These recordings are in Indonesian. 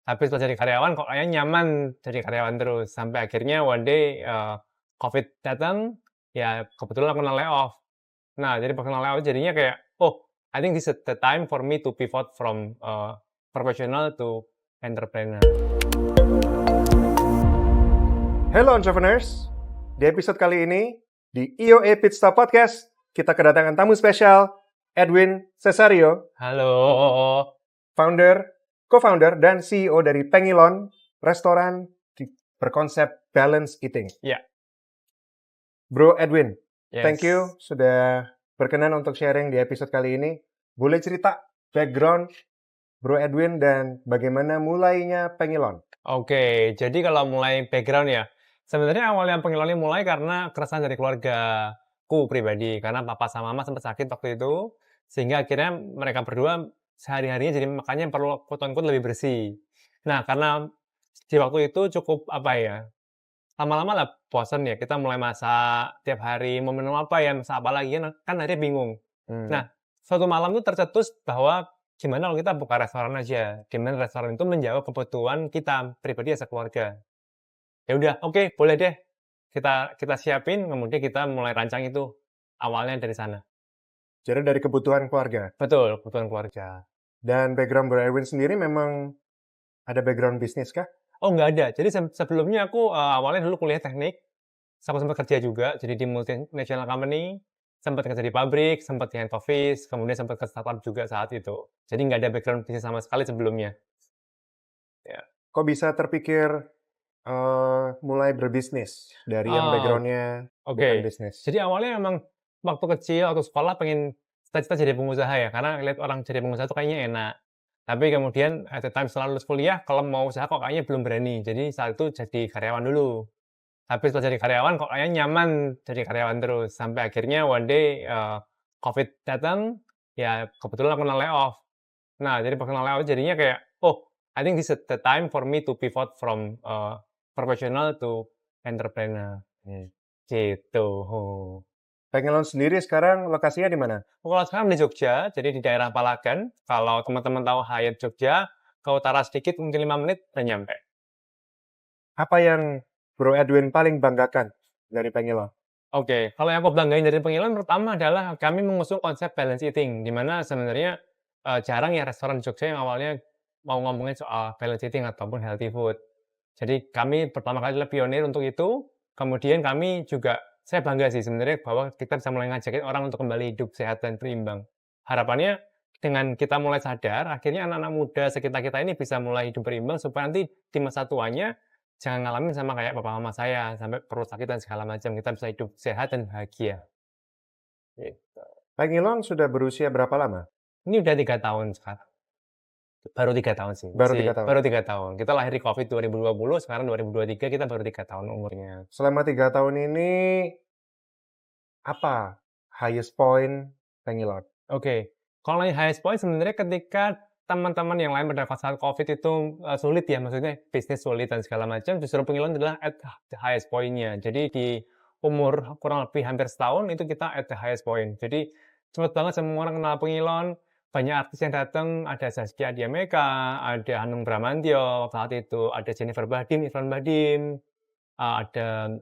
Tapi setelah jadi karyawan kok kayaknya nyaman jadi karyawan terus. Sampai akhirnya one day, Covid datang, ya kebetulan aku kena layoff. Nah, jadi pas kena layoff jadinya kayak, "Oh, I think this is the time for me to pivot from, professional to entrepreneur." Hello entrepreneurs, di episode kali ini di EOA Pit Stop Podcast kita kedatangan tamu spesial Edwin Cesario, Halo. co-founder dan CEO dari Pengilon, restoran berkonsep balance eating. Ya. Bro Edwin, Yes. thank you sudah berkenan untuk sharing di episode kali ini. Boleh cerita background Bro Edwin dan bagaimana mulainya Pengilon? Oke, jadi kalau mulai background ya, sebenarnya awalnya Pengilon ini mulai karena keresahan dari keluargaku pribadi. Karena papa sama mama sempat sakit waktu itu, sehingga akhirnya mereka berdua sehari-harinya jadi makannya perlu quote unquote lebih bersih. Nah, karena di waktu itu cukup apa ya, lama-lama lah bosen ya, kita mulai masak tiap hari, mau minum apa ya, masak apa lagi, kan akhirnya bingung. Nah, suatu malam tuh tercetus bahwa gimana kalau kita buka restoran aja, di mana restoran itu menjawab kebutuhan kita pribadi sekeluarga. Ya udah, oke, boleh deh. Kita siapin, kemudian kita mulai rancang itu. Awalnya dari sana. Jadi dari kebutuhan keluarga. Betul, kebutuhan keluarga. Dan background Bro Edwin sendiri memang ada background bisnis kah? Oh, nggak ada. Jadi sebelumnya aku awalnya dulu kuliah teknik, sempat kerja juga, jadi di multinational company, sempat kerja di pabrik, sempat di hand office, kemudian sempat ke startup juga saat itu. Jadi nggak ada background bisnis sama sekali sebelumnya. Ya. Kok bisa terpikir mulai berbisnis dari yang background-nya bukan bisnis? Jadi awalnya emang waktu kecil, waktu sekolah pengen cita-cita jadi pengusaha ya, karena lihat orang jadi pengusaha tuh kayaknya enak. Tapi kemudian at the time setelah lulus kuliah, kalau mau usaha kok kayaknya belum berani. Jadi saat itu jadi karyawan dulu. Tapi setelah jadi karyawan kok kayaknya nyaman jadi karyawan terus. Sampai akhirnya one day, Covid datang, ya kebetulan aku kena layoff. Nah, jadi pas kena layoff jadinya kayak, "Oh, I think this is the time for me to pivot from, professional to entrepreneur." Gitu. Pengilon sendiri sekarang lokasinya di mana? Kalau sekarang di Jogja, jadi di daerah Palagan. Kalau teman-teman tahu Hyatt Jogja, ke utara sedikit mungkin 5 menit udah nyampe. Apa yang Bro Edwin paling banggakan dari Pengilon? Oke, kalau yang aku banggain dari Pengilon pertama adalah kami mengusung konsep balance eating, di mana sebenarnya jarang ya restoran di Jogja yang awalnya mau ngomongin soal balance eating ataupun healthy food. Jadi kami pertama kali adalah pionir untuk itu. Kemudian kami juga, saya bangga sih sebenarnya bahwa kita bisa mulai ngajakin orang untuk kembali hidup sehat dan berimbang. Harapannya dengan kita mulai sadar, akhirnya anak-anak muda sekitar kita ini bisa mulai hidup berimbang supaya nanti di masa tuanya jangan ngalamin sama kayak papa mama saya, sampai perut sakit dan segala macam. Kita bisa hidup sehat dan bahagia. Gitu. Pengilon sudah berusia berapa lama? Ini udah 3 tahun sekarang. Baru 3 tahun sih. Baru 3 tahun? Baru 3 tahun. Kita lahir di Covid 2020, sekarang 2023, kita baru 3 tahun umurnya. Selama 3 tahun ini, apa highest point Pengilon? Oke. Kalau yang highest point sebenarnya ketika teman-teman yang lain pada saat Covid itu sulit ya, maksudnya bisnis sulit dan segala macam, justru Pengilon adalah at the highest point-nya. Jadi di umur kurang lebih hampir setahun itu kita at the highest point. Jadi cepet banget semua orang kenal Pengilon, banyak artis yang datang, ada Zaskia Adiameka, ada Hanung Bramantyo saat itu, ada Jennifer Bahdim, Irfan Bahdim, ada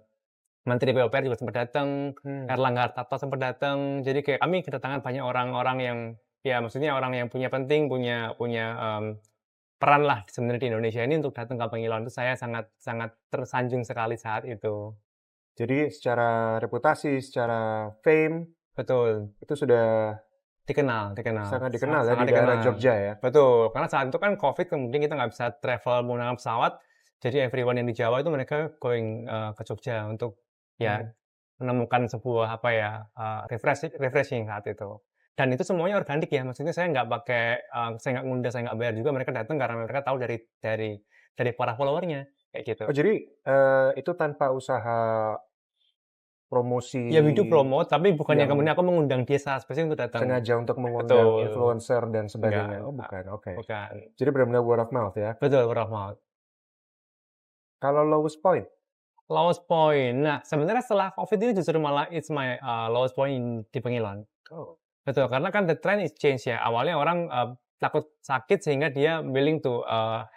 Menteri PUPR juga sempat datang, Erlangga Hartarto sempat datang. Jadi kayak kami kedatangan banyak orang-orang yang, ya maksudnya orang yang punya peran lah sebenarnya di Indonesia ini untuk datang ke Pengilon. Itu saya sangat sangat tersanjung sekali saat itu. Jadi secara reputasi, secara fame, Betul, itu sudah dikenal. sangat dikenal ya Sangat di daerah dikenal. Jogja ya? Betul, karena saat itu kan Covid, kemudian kita nggak bisa travel menggunakan pesawat, jadi everyone yang di Jawa itu mereka going, ke Jogja untuk ya menemukan sebuah apa ya, refreshing saat itu. Dan itu semuanya organik ya, maksudnya saya nggak pakai, saya nggak ngundang, saya nggak bayar juga, mereka datang karena mereka tahu dari para follower-nya, kayak gitu. Oh jadi itu tanpa usaha promosi Ya we do promote, tapi bukannya yang kemudian aku mengundang dia secara spesifik untuk datang. sengaja untuk mengundang Betul. influencer dan sebagainya? Enggak, Oh bukan, oke. bukan. Jadi benar-benar word of mouth ya? Betul, word of mouth. Kalau lowest point? Lowest point. Nah, sebenarnya setelah Covid ini justru malah it's my, lowest point di Pengilon. Oh. Betul, karena kan the trend is change ya. Awalnya orang, takut sakit sehingga dia willing to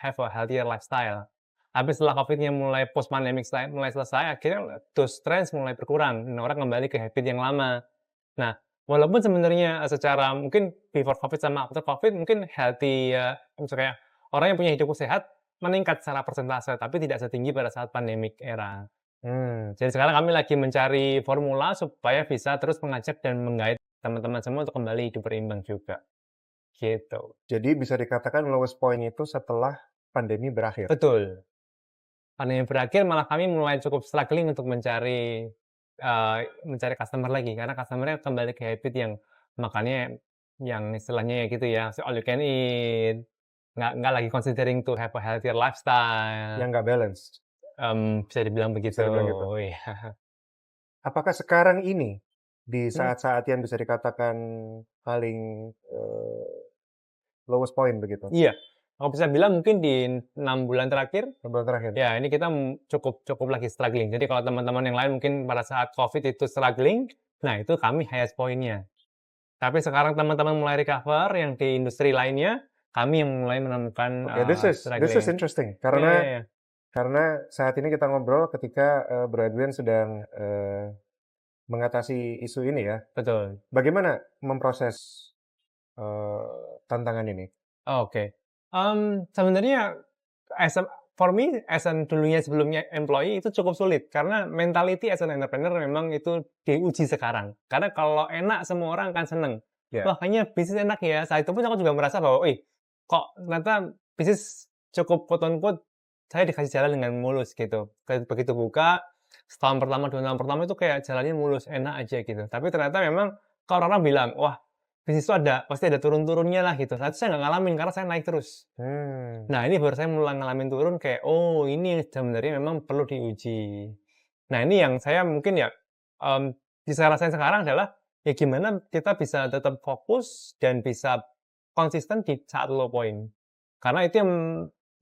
have a healthier lifestyle. Habis setelah COVID-nya mulai post pandemic mulai selesai, akhirnya those trends mulai berkurang, dan orang kembali ke habit yang lama. Nah, walaupun sebenarnya secara mungkin before COVID sama after COVID mungkin healthy misalnya kayak orang yang punya hidup sehat meningkat secara persentase, tapi tidak setinggi pada saat pandemic era. Jadi sekarang kami lagi mencari formula supaya bisa terus mengajak dan menggait teman-teman semua untuk kembali hidup berimbang juga. Gitu. Jadi bisa dikatakan lowest point itu setelah pandemi berakhir. Betul. Pandemi berakhir malah kami mulai cukup struggling untuk mencari customer lagi, karena customer-nya kembali ke habit yang makannya yang istilahnya ya gitu ya, all you can eat, nggak lagi considering to have a healthier lifestyle, Yang nggak balance. bisa dibilang begitu. Bisa dibilang gitu. Iya. Apakah sekarang ini, di Hmm. saat-saat yang bisa dikatakan paling lowest point begitu, Iya, aku bisa bilang mungkin di 6 bulan terakhir, bulan terakhir? ya ini kita cukup lagi struggling. Jadi kalau teman-teman yang lain mungkin pada saat COVID itu struggling, nah itu kami highest point-nya. Tapi sekarang teman-teman mulai recover yang di industri lainnya, kami yang mulai menemukan Oke, this is struggling. interesting Iya, iya, iya. karena saat ini kita ngobrol ketika Bro Edwin sedang mengatasi isu ini ya. Betul. Bagaimana memproses tantangan ini? Oke. Sebenarnya for me, as an dulunya sebelumnya employee itu cukup sulit karena mentality as an entrepreneur memang itu diuji sekarang. Karena kalau enak semua orang akan seneng. Ya. Wah, kayaknya bisnis enak ya. Saat itu pun aku juga merasa bahwa, kok ternyata bisnis cukup quote unquote saya dikasih jalan dengan mulus gitu. Begitu buka, setahun pertama, 2 tahun pertama itu kayak jalannya mulus, enak aja gitu. Tapi ternyata memang kalau orang bilang, wah, bisnis itu pasti ada turun-turunnya lah gitu. Saat itu saya nggak ngalamin karena saya naik terus. Nah, ini baru saya mulai ngalamin turun kayak, oh ini sebenarnya memang perlu diuji. Nah, ini yang saya mungkin ya bisa rasain sekarang adalah ya gimana kita bisa tetap fokus dan bisa konsisten di saat low point. Karena itu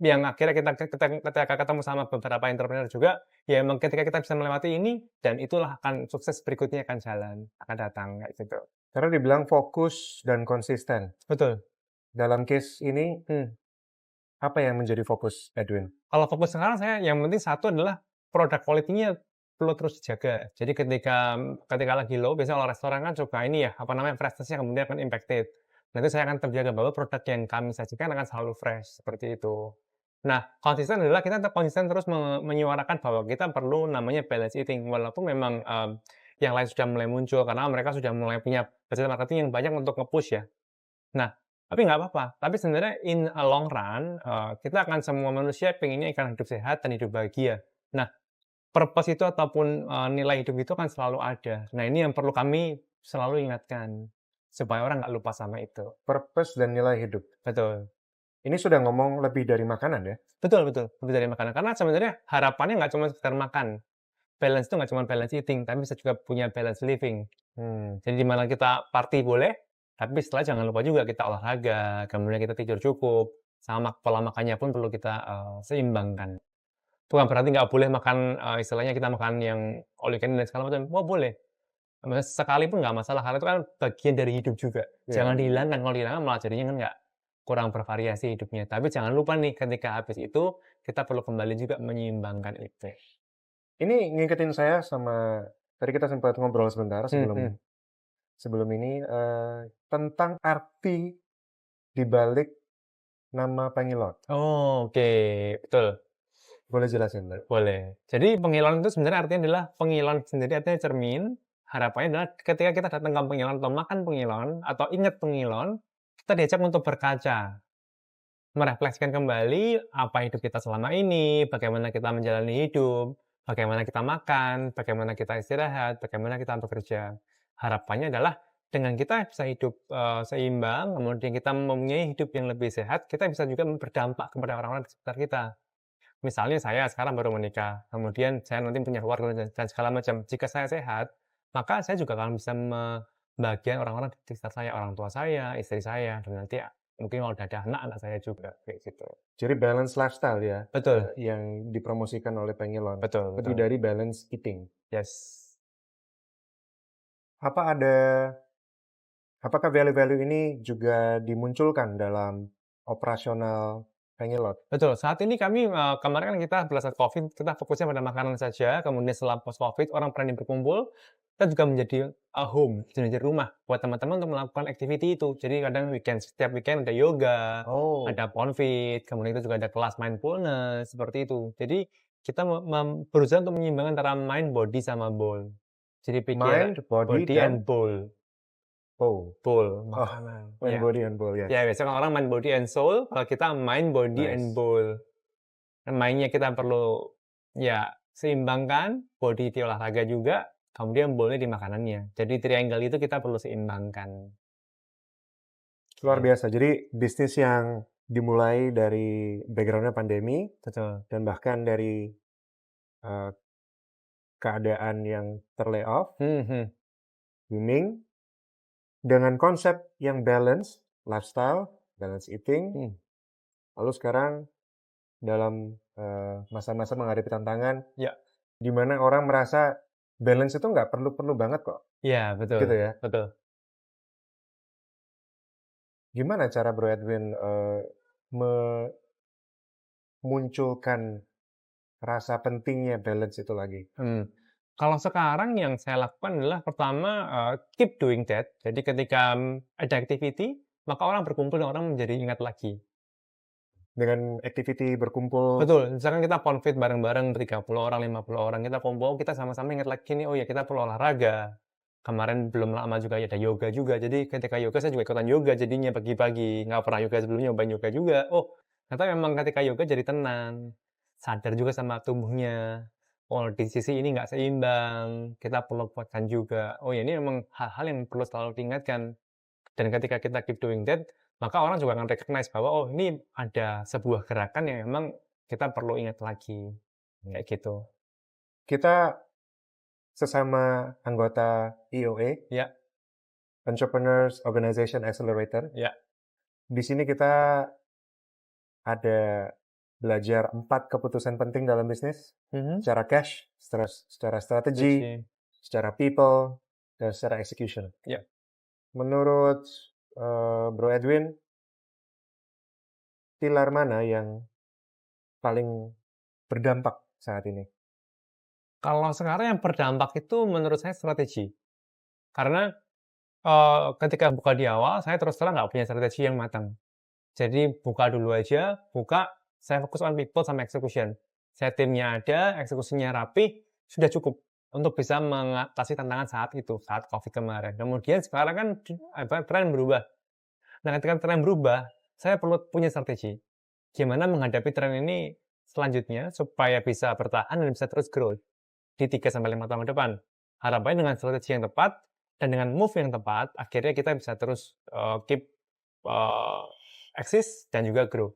yang akhirnya ketika ketemu sama beberapa entrepreneur juga, ya emang ketika kita bisa melewati ini dan itulah akan sukses berikutnya akan jalan, akan datang kayak gitu. Karena dibilang fokus dan konsisten. Betul. Dalam case ini, apa yang menjadi fokus Edwin? Kalau fokus sekarang saya yang penting satu adalah produk quality-nya perlu terus dijaga. Jadi ketika lagi low, biasanya kalau restoran kan suka ini ya, apa namanya, freshness-nya kemudian akan impacted. Nanti saya akan terjaga bahwa produk yang kami sajikan akan selalu fresh, seperti itu. Nah, konsisten adalah kita tetap konsisten terus menyuarakan bahwa kita perlu namanya balance eating. Walaupun memang yang lain sudah mulai muncul, karena mereka sudah mulai punya budget marketing yang banyak untuk nge-push ya. Nah, tapi nggak apa-apa. Tapi sebenarnya in a long run, kita akan semua manusia pengennya akan hidup sehat dan hidup bahagia. Nah, purpose itu ataupun, nilai hidup itu kan selalu ada. Nah, ini yang perlu kami selalu ingatkan, supaya orang nggak lupa sama itu. Purpose dan nilai hidup. Betul. Ini sudah ngomong lebih dari makanan ya? Betul, lebih dari makanan. Karena sebenarnya harapannya nggak cuma sekedar makan. Balance itu nggak cuma balance eating, tapi bisa juga punya balance living. Jadi di mana kita party boleh, tapi setelah jangan lupa juga kita olahraga, kemudian kita tidur cukup, sama pola makannya pun perlu kita seimbangkan. Bukan berarti nggak boleh makan, istilahnya kita makan yang all you can eat dan segala macam. Oh boleh, maksudnya sekali pun nggak masalah, karena itu kan bagian dari hidup juga. Iya. Jangan dihilangkan, kalau dihilangkan malah jadinya kan nggak kurang bervariasi hidupnya. Tapi jangan lupa nih, ketika habis itu, kita perlu kembali juga menyeimbangkan itu. Ini ngingetin saya sama, tadi kita sempat ngobrol sebentar sebelum ini, tentang arti dibalik nama Pengilon. Oh, oke, betul. Boleh jelasin, Mbak? Boleh. Jadi pengilon itu sebenarnya artinya adalah pengilon sendiri artinya cermin. Harapannya adalah ketika kita datang ke pengilon atau makan pengilon atau ingat pengilon, kita diajak untuk berkaca. Merefleksikan kembali apa hidup kita selama ini, bagaimana kita menjalani hidup, bagaimana kita makan, bagaimana kita istirahat, bagaimana kita bekerja. Harapannya adalah dengan kita bisa hidup seimbang, kemudian kita mempunyai hidup yang lebih sehat, kita bisa juga berdampak kepada orang-orang di sekitar kita. Misalnya saya sekarang baru menikah, kemudian saya nanti punya keluarga dan segala macam. Jika saya sehat, maka saya juga akan bisa membahagiakan orang-orang di sekitar saya, orang tua saya, istri saya, dan nanti mungkin kalau udah ada anak saya juga, kayak gitu. Jadi balance lifestyle ya, Betul. yang dipromosikan oleh Pengilon. Betul, Lebih dari balance eating. Yes. Apa ada Apakah value-value ini juga dimunculkan dalam operasional Pengelot? Betul, saat ini kami, kemarin kan kita pada saat Covid, kita fokusnya pada makanan saja, kemudian setelah post Covid, orang berani berkumpul, kita juga menjadi, home, menjadi rumah buat teman-teman untuk melakukan activity itu. Jadi kadang setiap weekend ada yoga, Oh, ada ponfit, kemudian itu juga ada kelas mindfulness, seperti itu. Jadi kita berusaha untuk menyeimbangkan antara mind, body, sama bowl. Jadi mind, body, body and dan bowl. bowl. Bowl, Oh, makanan, mind, ya. body, and bowl, ya. Ya, biasanya kalau orang mind, body, and soul, kalau kita mind, body, and Nice. bowl. Mind-nya kita perlu, ya, seimbangkan, body di olahraga juga, kemudian bowl-nya di makanannya. Jadi triangle itu kita perlu seimbangkan. Luar Gitu. biasa. Jadi bisnis yang dimulai dari background-nya pandemi, Betul. dan bahkan dari keadaan yang terlayoff, booming, dengan konsep yang balance, lifestyle, balance eating, lalu sekarang dalam masa-masa menghadapi tantangan, Ya. di mana orang merasa balance itu nggak perlu-perlu banget kok. Ya, betul. Gitu ya. Betul. Gimana cara Bro Edwin memunculkan rasa pentingnya balance itu lagi? Kalau sekarang yang saya lakukan adalah pertama, keep doing that. Jadi ketika ada activity, maka orang berkumpul dan orang menjadi ingat lagi. Dengan activity berkumpul. Betul, misalkan kita ponfit bareng-bareng 30 orang, 50 orang, kita kumpul, kita sama-sama ingat lagi nih, oh ya kita perlu olahraga. Kemarin belum lama juga ada yoga juga, jadi ketika yoga saya juga ikutan yoga jadinya pagi-pagi, nggak pernah yoga sebelumnya, nyobain yoga juga. Oh, ternyata memang ketika yoga jadi tenang, sadar juga sama tubuhnya. Oh, di sisi ini nggak seimbang, kita perlu kuatkan juga. Oh ya ini memang hal-hal yang perlu selalu diingatkan. Dan ketika kita keep doing that, maka orang juga akan recognize bahwa, oh ini ada sebuah gerakan yang memang kita perlu ingat lagi. Kayak gitu. Kita sesama anggota EOA, Ya, Entrepreneurs Organization Accelerator. ya. Di sini kita ada belajar 4 keputusan penting dalam bisnis, secara cash, secara strategi, secara people, dan secara execution. Ya. Menurut Bro Edwin, pilar mana yang paling berdampak saat ini? Kalau sekarang yang berdampak itu menurut saya strategi. Karena ketika buka di awal, saya terus terang nggak punya strategi yang matang. Jadi buka dulu aja, saya fokus on people sama execution. Saya timnya ada, eksekusinya rapi, sudah cukup untuk bisa mengatasi tantangan saat itu, saat Covid kemarin. Kemudian sekarang kan tren berubah. Nah, ketika tren berubah, saya perlu punya strategi. Gimana menghadapi tren ini selanjutnya supaya bisa bertahan dan bisa terus growth di 3-5 tahun ke depan. Harapannya dengan strategi yang tepat dan dengan move yang tepat, akhirnya kita bisa terus keep exist dan juga grow.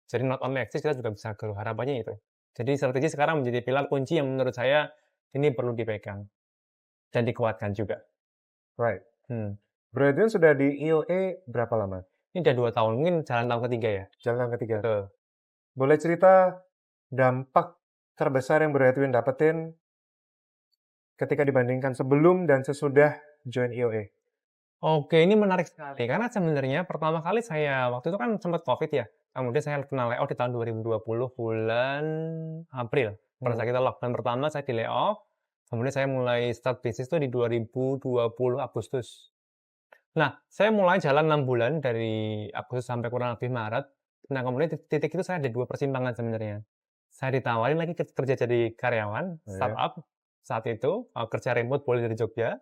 Jadi not only exist, kita juga bisa grow. Harapannya itu. Jadi strategi sekarang menjadi pilar kunci yang menurut saya ini perlu dipegang dan dikuatkan juga. Right. Bro Edwin sudah di EOA berapa lama? Ini udah 2 tahun, mungkin jalan tahun ketiga ya. Jalan tahun ketiga. Betul. Boleh cerita dampak terbesar yang Bro Edwin dapetin ketika dibandingkan sebelum dan sesudah join EOA? Oke, ini menarik sekali. Karena sebenarnya pertama kali saya, waktu itu kan sempat Covid ya. Kemudian saya kena layoff di tahun 2020 bulan April. Pada saat kita lockdown pertama, saya di layoff. Kemudian saya mulai start bisnis itu di 2020 Agustus. Nah, saya mulai jalan 6 bulan dari Agustus sampai kurang lebih Maret. Nah, kemudian titik itu saya ada 2 persimpangan sebenarnya. Saya ditawarin lagi kerja jadi karyawan startup saat itu, kerja remote boleh dari Jogja.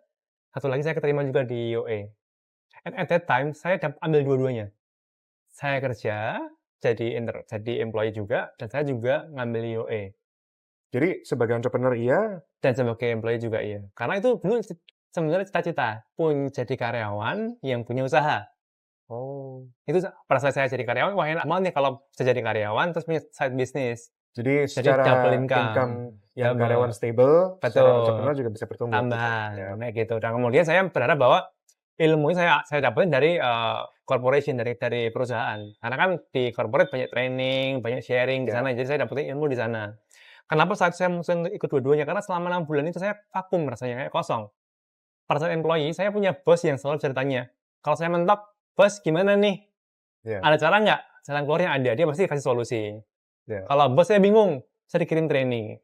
Satu lagi saya keterima juga di EOA. And at that time, saya ambil dua-duanya. Saya kerja, jadi employee juga, dan saya juga ngambil EOA. Jadi sebagai entrepreneur iya, Dan sebagai employee juga iya. Karena itu dulu sebenarnya cita-cita, jadi karyawan yang punya usaha. Oh. Itu pada saat saya jadi karyawan, wah enak banget nih kalau bisa jadi karyawan terus punya side business. Jadi Jadi secara double income. yang Double. karyawan stable, secara Betul. entrepreneur juga bisa bertumbuh. Tambah, Ya. kayak gitu. Dan kemudian saya berharap bahwa ilmu saya dapetin dari corporation, dari perusahaan. Karena kan di corporate banyak training, banyak sharing di sana. Jadi saya dapetin ilmu di sana. Kenapa saat saya ikut dua-duanya? Karena selama 6 bulan itu saya vakum rasanya, kayak kosong. Pada saat employee, saya punya bos yang selalu bisa ditanya, Kalau saya mentok, "Bos gimana nih? Iya. Ada cara nggak?" Jalan keluarnya ada, dia pasti kasih solusi. Iya. Kalau bos saya bingung, saya dikirim training.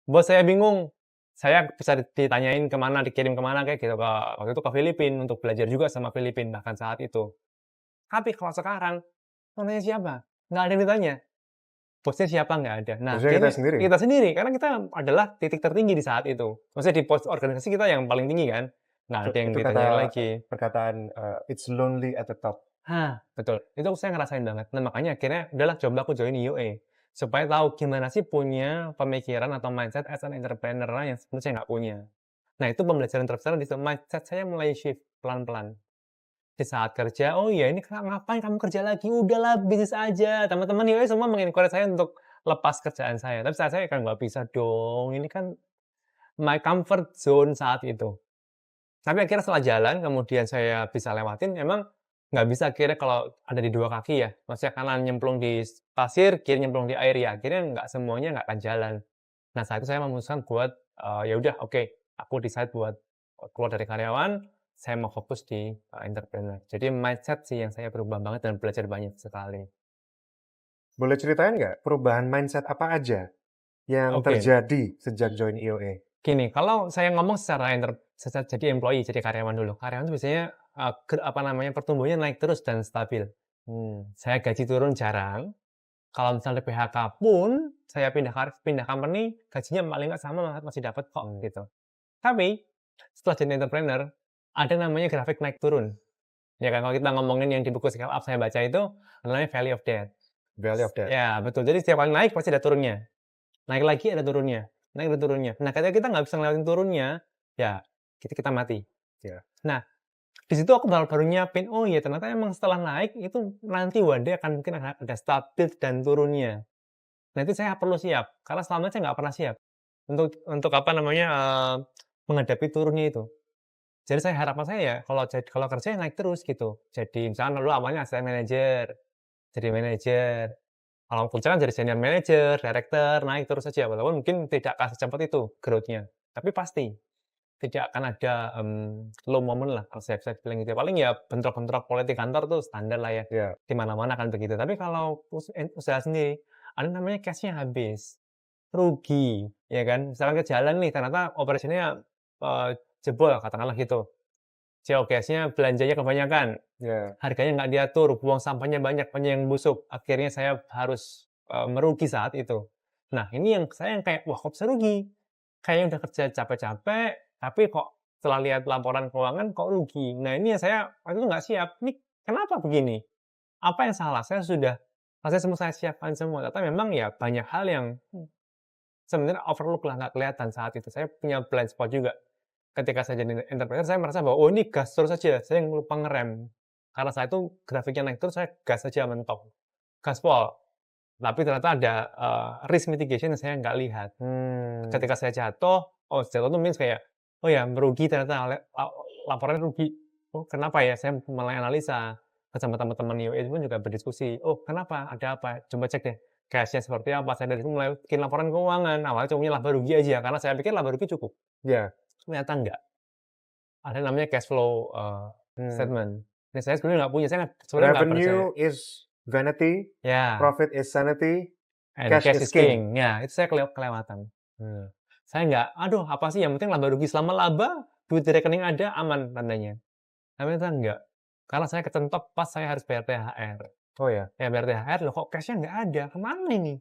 Bos saya bingung, saya bisa ditanyain kemana, dikirim kemana kayak gitu. Waktu itu ke Filipina untuk belajar juga sama Filipina bahkan saat itu. Tapi kalau sekarang, mau nanya siapa? Nggak ada yang ditanya. Bosnya siapa? Nggak ada. Nah, Maksudnya kita kayaknya sendiri? kita sendiri, karena kita adalah titik tertinggi di saat itu. Maksudnya di pos organisasi kita yang paling tinggi kan, nggak ada yang Itu ditanyain lagi. perkataan, "It's lonely at the top." Betul. Itu saya ngerasain banget. Nah, makanya akhirnya udahlah coba aku join UA. Supaya tahu gimana sih punya pemikiran atau mindset as an entrepreneur yang sebenarnya saya nggak punya. Nah, itu pembelajaran terbesar di situ. Mindset saya mulai shift pelan-pelan. Di saat kerja, "Oh iya ini ngapain kamu kerja lagi? Udahlah bisnis aja." Teman-teman UA semua mengencourage saya untuk lepas kerjaan saya. Tapi saat saya kan nggak bisa dong, ini kan my comfort zone saat itu. Tapi akhirnya setelah jalan, kemudian saya bisa lewatin, emang nggak bisa akhirnya kalau ada di dua kaki ya, maksudnya kanan nyemplung di pasir, kiri nyemplung di air ya, akhirnya nggak semuanya nggak akan jalan. Nah, saat itu saya memutuskan buat, ya udah oke, aku decide buat keluar dari karyawan, saya mau fokus di, entrepreneur. Jadi mindset sih yang saya berubah banget dan belajar banyak sekali. Boleh ceritain nggak perubahan mindset apa aja yang Oke. terjadi sejak join EOA? Gini, kalau saya ngomong secara jadi employee, jadi karyawan dulu. Karyawan itu biasanya, apa namanya, pertumbuhannya naik terus dan stabil. Saya gaji turun jarang, kalau misalnya PHK pun, saya pindah company, gajinya paling nggak sama masih dapat kok, Mmm. gitu. Tapi, setelah jadi entrepreneur, ada namanya grafik naik turun. Ya kan, kalau kita ngomongin yang di buku Scale Up saya baca itu, namanya Valley of Death. Value of that. Ya, betul. Jadi setiap kali naik pasti ada turunnya. Naik lagi ada turunnya, naik ada turunnya. Nah, ketika kita nggak bisa ngelewatin turunnya, ya kita mati. Ya. Nah, di situ aku baru nyiapin, oh iya ternyata emang setelah naik itu nanti one day akan mungkin ada stabil dan turunnya. Nah, itu saya perlu siap, karena selama ini saya nggak pernah siap untuk apa namanya, menghadapi turunnya itu. Jadi harapan saya ya kalau kerja ya naik terus gitu. Jadi misalkan dulu awalnya asisten manajer, jadi manajer, kalau kerja kan jadi senior manager, director, naik terus saja, walaupun mungkin tidak akan secepat itu growth-nya. Tapi pasti tidak akan ada, low moment lah kalau saya bisa bilang gitu ya. Paling ya bentrok-bentrok politik kantor tuh standar lah ya, Ya. di mana-mana kan begitu. Tapi kalau usaha sendiri, ada namanya cash-nya habis, rugi, ya kan. Misalkan ke jalan nih ternyata operasinya, jebol katakanlah gitu, COGS-nya belanjanya kebanyakan, Ya. harganya nggak diatur, buang sampahnya banyak, banyak yang busuk. Akhirnya saya harus, merugi saat itu. Nah, ini yang kayak, "Wah, kok bisa rugi? Kayaknya udah kerja capek-capek, tapi kok setelah lihat laporan keuangan kok rugi?" Nah, ini yang saya waktu itu nggak siap. "Ini kenapa begini? Apa yang salah?" Rasanya semua saya siapkan semua, ternyata memang ya banyak hal yang sebenarnya overlook lah, nggak kelihatan saat itu. Saya punya blind spot juga. Ketika saya jadi entrepreneur, saya merasa bahwa, "Oh, ini gas terus saja," saya lupa ngerem. Karena saat itu grafiknya naik terus, saya gas saja mentok, gaspol. Tapi ternyata ada, risk mitigation yang saya nggak lihat. Mmm. Ketika saya jatuh, oh jatuh tuh means kayak, oh ya merugi ternyata laporannya rugi. Oh kenapa ya? Saya mulai analisa, sama teman-teman UA pun juga berdiskusi, "Oh kenapa? Ada apa? Coba cek deh cash-nya seperti apa." Saya dari situ mulai bikin laporan keuangan, awalnya cuma laba rugi aja, karena saya pikir laba rugi cukup, Ya. ternyata enggak. Ada namanya cash flow, Mmm. statement. Nah saya sebenarnya nggak punya, saya sebenarnya nggak percaya. Revenue is vanity, Ya. profit is sanity, And cash cash is is king. king. Ya, itu saya kelewatan. Saya nggak, "Aduh, apa sih, yang penting laba rugi." Selama laba, duit di rekening ada, aman tandanya. Tapi ternyata enggak. Karena saya kecentok pas saya harus bayar THR. Oh ya? Ya bayar THR, loh kok cash-nya nggak ada, kemana ini?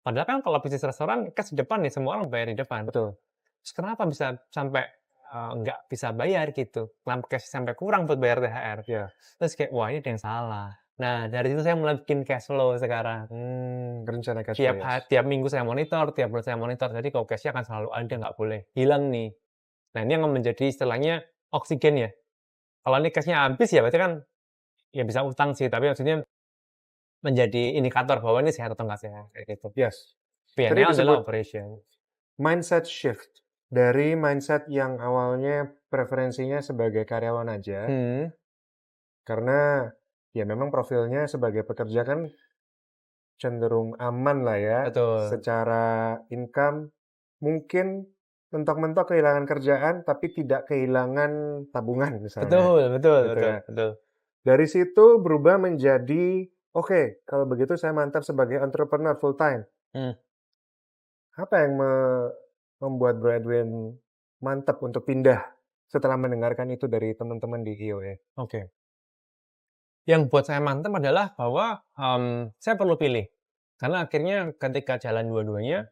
Padahal kan kalau bisnis restoran, cash di depan nih, semua orang bayar di depan. Betul. Terus kenapa bisa sampai, nggak bisa bayar gitu? Kenapa cash sampai kurang buat bayar THR? Ya. Terus kayak, wah ini ada yang salah. Nah, dari situ saya mulai bikin cash flow sekarang. Rencana cash flow, yes. Tiap minggu saya monitor, tiap bulan saya monitor, jadi kalau cash-nya akan selalu ada, nggak boleh hilang nih. Nah, ini yang menjadi istilahnya oksigen ya. Kalau ini cash-nya habis ya berarti kan, ya bisa utang sih, tapi maksudnya menjadi indikator bahwa ini sehat atau nggak sehat, kayak gitu. Yes. Tadi P&L adalah disebut operation. mindset shift. Dari mindset yang awalnya preferensinya sebagai karyawan aja, karena ya memang profilnya sebagai pekerja kan cenderung aman lah ya, Betul. secara income mungkin mentok-mentok kehilangan kerjaan, tapi tidak kehilangan tabungan misalnya. Betul, betul, Gitu betul, ya. betul. Dari situ berubah menjadi, oke, kalau begitu saya mantap sebagai entrepreneur full time. Apa yang membuat Bro Edwin mantap untuk pindah setelah mendengarkan itu dari teman-teman di IOE? Oke. Yang buat saya mantap adalah bahwa saya perlu pilih. Karena akhirnya ketika jalan dua-duanya,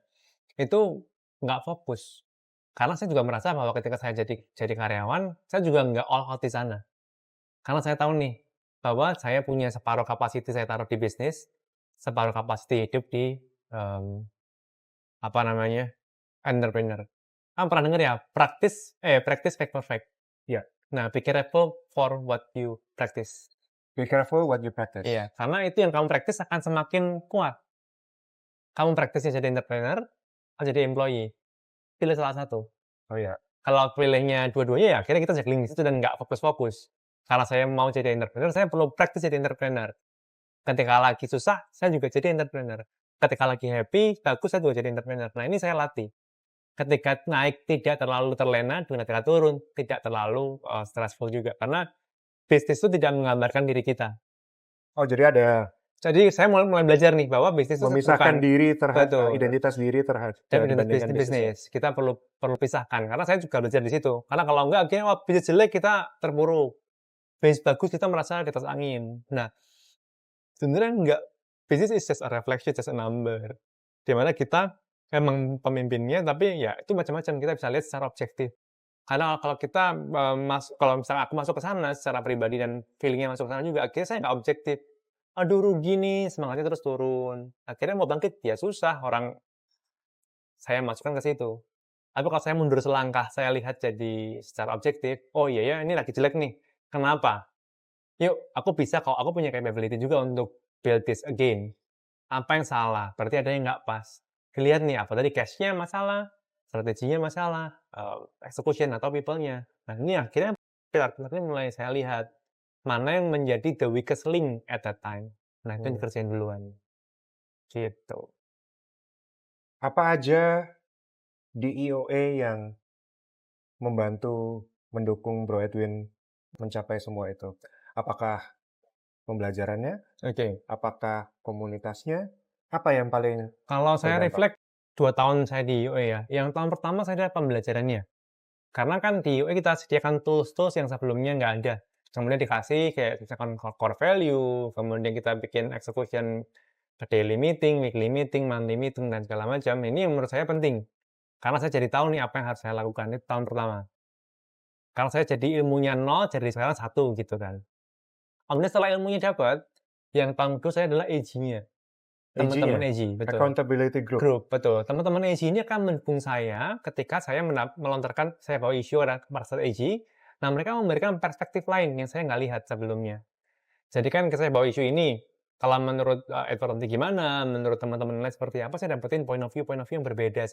itu nggak fokus. Karena saya juga merasa bahwa ketika saya jadi karyawan, saya juga nggak all out di sana. Karena saya tahu nih, bahwa saya punya separuh kapasiti saya taruh di bisnis, separuh kapasiti hidup di, apa namanya, entrepreneur. Pernah denger ya, practice make perfect? Ya. Nah, be careful for what you practice. Be careful what you practice. Iya, karena itu yang kamu praktis akan semakin kuat. Kamu praktisnya jadi entrepreneur, atau jadi employee, pilih salah satu. Oh ya. Kalau pilihnya dua-duanya ya akhirnya kita juggling di situ dan nggak fokus-fokus. Karena saya mau jadi entrepreneur, saya perlu praktis jadi entrepreneur. Ketika lagi susah, saya juga jadi entrepreneur. Ketika lagi happy, bagus, saya juga jadi entrepreneur. Nah, ini saya latih. Ketika naik tidak terlalu terlena, dengan ketika turun tidak terlalu stressful juga. Karena bisnis itu tidak menggambarkan diri kita. Oh, jadi ada Jadi saya mulai belajar nih bahwa bisnis itu memisahkan bukan diri terhadap betul. identitas diri terhadap Dan dibandingkan identitas bisnis. bisnis. Kita perlu pisahkan. Karena saya juga belajar di situ. Karena kalau enggak, akhirnya wah, bisnis jelek kita terpuruk. Bisnis bagus kita merasa di atas angin. Nah, sebenarnya enggak. Bisnis is just a reflection, just a number. Dimana kita emang pemimpinnya, tapi ya itu macam-macam. Kita bisa lihat secara objektif. Karena kalau kita kalau misalnya aku masuk ke sana secara pribadi dan feelingnya masuk ke sana juga, akhirnya saya nggak objektif. Aduh rugi nih, semangatnya terus turun. Akhirnya mau bangkit ya susah, orang saya masukkan ke situ. Tapi kalau saya mundur selangkah, saya lihat jadi secara objektif, oh iya ya ini lagi jelek nih. Kenapa? Yuk, aku bisa kok, aku punya capability juga untuk build this again. Apa yang salah? Berarti ada yang nggak pas. Lihat nih, apa tadi cash-nya masalah, strateginya masalah, execution atau people-nya. Nah, ini akhirnya pilar-pilarnya mulai saya lihat. Mana yang menjadi the weakest link at that time. Nah, itu yang dikerjain duluan. Gitu. Apa aja di IOE yang membantu mendukung Bro Edwin mencapai semua itu? Apakah pembelajarannya? Oke. Apakah komunitasnya? Apa yang paling Kalau saya berdampak? reflect 2 tahun saya di IOE ya, yang tahun pertama saya ada pembelajarannya. Karena kan di IOE kita sediakan tools-tools yang sebelumnya nggak ada. Kemudian dikasih kayak misalkan core value, kemudian kita bikin execution daily meeting, weekly meeting, monthly meeting, dan segala macam. Ini yang menurut saya penting. Karena saya jadi tahu nih apa yang harus saya lakukan, itu tahun pertama. Kalau saya jadi ilmunya 0, jadi sekarang 1 gitu kan. Kemudian setelah ilmunya dapat, yang tahun kedua saya adalah AG-nya. Teman-teman AG-nya? AG, betul. Accountability Group. Group, betul. Teman-teman AG ini akan mendukung saya ketika saya melontarkan, saya bawa isu ada pada AG. Nah, mereka memberikan perspektif lain yang saya nggak lihat sebelumnya. Jadi kan saya bawa isu ini, kalau menurut Edward nanti gimana, menurut teman-teman lain seperti apa, saya dapetin point of view yang berbeda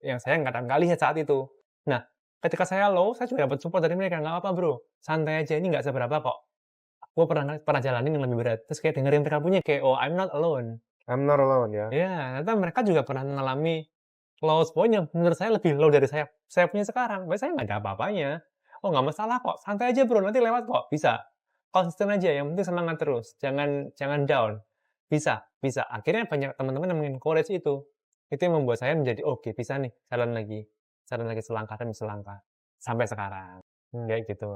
yang saya nggak lihat saat itu. Nah, ketika saya low, saya juga dapat support dari mereka, nggak apa-apa bro, santai aja, ini nggak seberapa kok. Gue pernah jalanin yang lebih berat. Terus kayak dengerin mereka punya kayak, oh I'm not alone. I'm not alone ya. Ya, ternyata mereka juga pernah mengalami lowest point yang menurut saya lebih low dari saya punya sekarang. Tapi saya nggak ada apa-apanya. Oh nggak masalah kok, santai aja bro, nanti lewat kok, bisa. Konsisten aja, yang penting semangat terus, jangan down. Bisa. Akhirnya banyak teman-teman yang encourage itu. Itu yang membuat saya menjadi, oke bisa nih, jalan lagi selangkah demi selangkah. Sampai sekarang. Kayak gitu.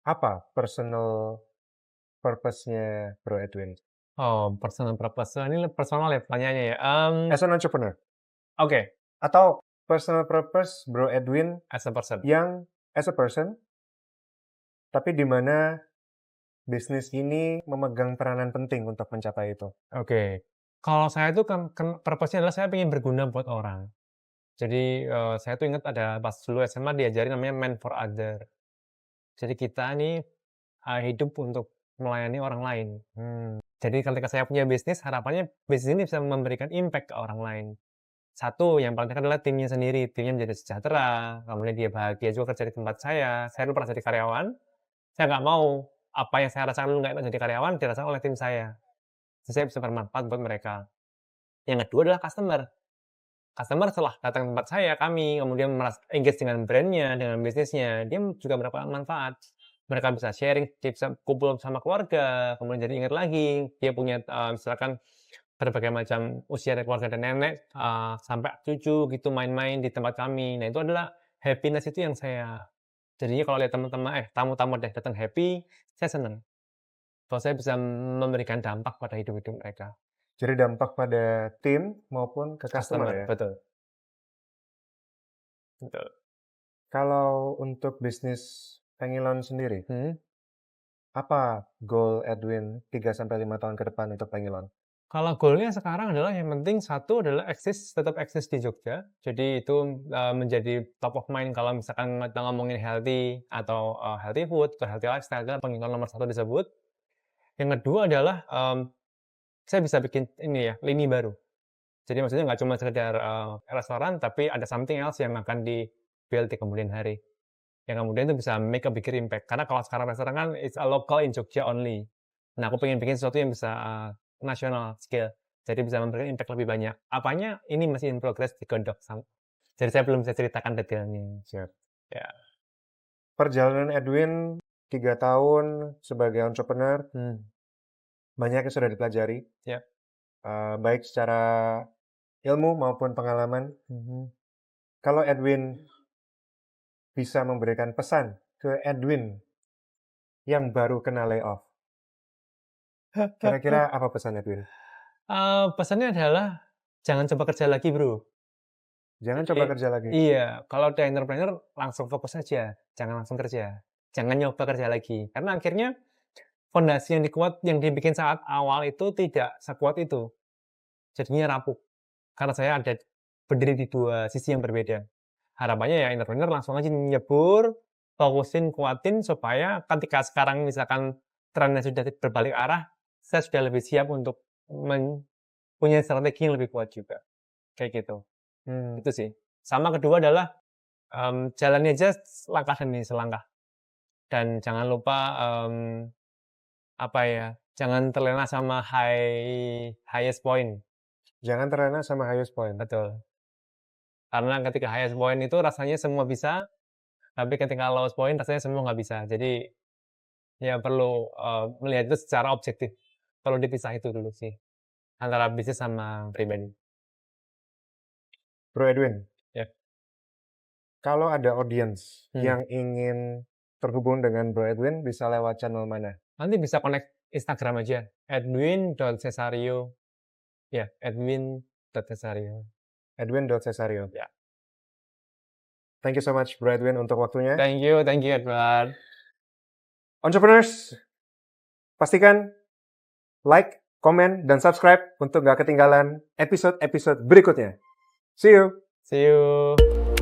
Apa personal purpose-nya Bro Edwin? Oh, personal purpose. Ini personal ya pertanyaannya ya. As an entrepreneur? Oke. Atau personal purpose Bro Edwin As a person. yang as a person, tapi di mana bisnis ini memegang peranan penting untuk mencapai itu? Oke. Kalau saya itu purpose-nya adalah saya ingin berguna buat orang. Jadi saya tuh ingat ada pas dulu SMA diajarin namanya man for other. Jadi kita nih hidup untuk melayani orang lain. Jadi ketika saya punya bisnis, harapannya bisnis ini bisa memberikan impact ke orang lain. Satu, yang paling dekat adalah timnya sendiri. Timnya menjadi sejahtera, kemudian dia bahagia juga kerja di tempat saya. Saya dulu pernah jadi karyawan, saya nggak mau apa yang saya rasakan dulu nggak enak jadi karyawan, dirasakan oleh tim saya. Jadi saya bisa bermanfaat buat mereka. Yang kedua adalah customer. customer setelah datang ke tempat saya, kami kemudian engage dengan brand-nya, dengan bisnisnya, dia juga mendapatkan manfaat. Mereka bisa sharing, dia bisa kumpul sama keluarga, kemudian jadi ingat lagi, dia punya, misalkan berbagai macam usia dari keluarga dan nenek, sampai cucu gitu main-main di tempat kami. Nah, itu adalah happiness itu yang saya jadinya kalau lihat teman-teman tamu-tamu deh datang happy, saya senang. Kalau saya bisa memberikan dampak pada hidup-hidup mereka. Jadi dampak pada tim maupun ke customer ya? Betul. Betul. Kalau untuk bisnis Pengilon sendiri, apa goal Edwin 3-5 tahun ke depan untuk Pengilon? Kalau goalnya sekarang adalah yang penting satu adalah tetap eksis di Jogja. Jadi itu menjadi top of mind kalau misalkan kita ngomongin healthy atau healthy food atau healthy lifestyle adalah Pengilon nomor 1 disebut. Yang kedua adalah saya bisa bikin ini ya, lini baru. Jadi maksudnya nggak cuma sekedar restoran, tapi ada something else yang akan di-build di kemudian hari. Yang kemudian itu bisa make a bigger impact. Karena kalau sekarang restoran kan it's a local in Jogja only. Nah, aku pengen bikin sesuatu yang bisa nasional scale. Jadi bisa memberikan impact lebih banyak. Apanya? Ini masih in progress di Godok. Jadi saya belum bisa ceritakan detailnya. Siap. Ya. Perjalanan Edwin 3 tahun sebagai entrepreneur, banyak yang sudah dipelajari. Ya. Baik secara ilmu maupun pengalaman. Kalau Edwin bisa memberikan pesan ke Edwin yang baru kena layoff, kira-kira apa pesan Edwin? Pesannya adalah jangan coba kerja lagi, bro. Jangan coba kerja lagi. Iya, kalau udah entrepreneur langsung fokus aja, jangan langsung kerja. Jangan nyoba kerja lagi. Karena akhirnya fondasi yang dibikin saat awal itu tidak sekuat itu. Jadinya rapuh. Karena saya ada berdiri di dua sisi yang berbeda. Harapannya ya entrepreneur langsung aja nyebur, fokusin, kuatin supaya ketika sekarang misalkan trennya sudah berbalik arah, saya sudah lebih siap untuk punya strategi yang lebih kuat juga. Kayak gitu. Itu sih. Sama kedua adalah jalani aja langkah demi selangkah. Dan jangan lupa jangan terlena sama highest point. Jangan terlena sama highest point. Betul. Karena ketika highest point itu rasanya semua bisa, tapi ketika lowest point rasanya semua nggak bisa. Jadi ya perlu melihat itu secara objektif. Perlu dipisah itu dulu sih antara bisnis sama pribadi. Bro Edwin, Ya. Kalau ada audiens yang ingin terhubung dengan Bro Edwin, bisa lewat channel mana? Nanti bisa connect Instagram aja, edwin.cesario. Ya, edwin.cesario. Edwin.cesario. Ya. Thank you so much, Bro Edwin, untuk waktunya. Thank you Edward. Entrepreneurs, pastikan like, komen, dan subscribe untuk nggak ketinggalan episode-episode berikutnya. See you! See you!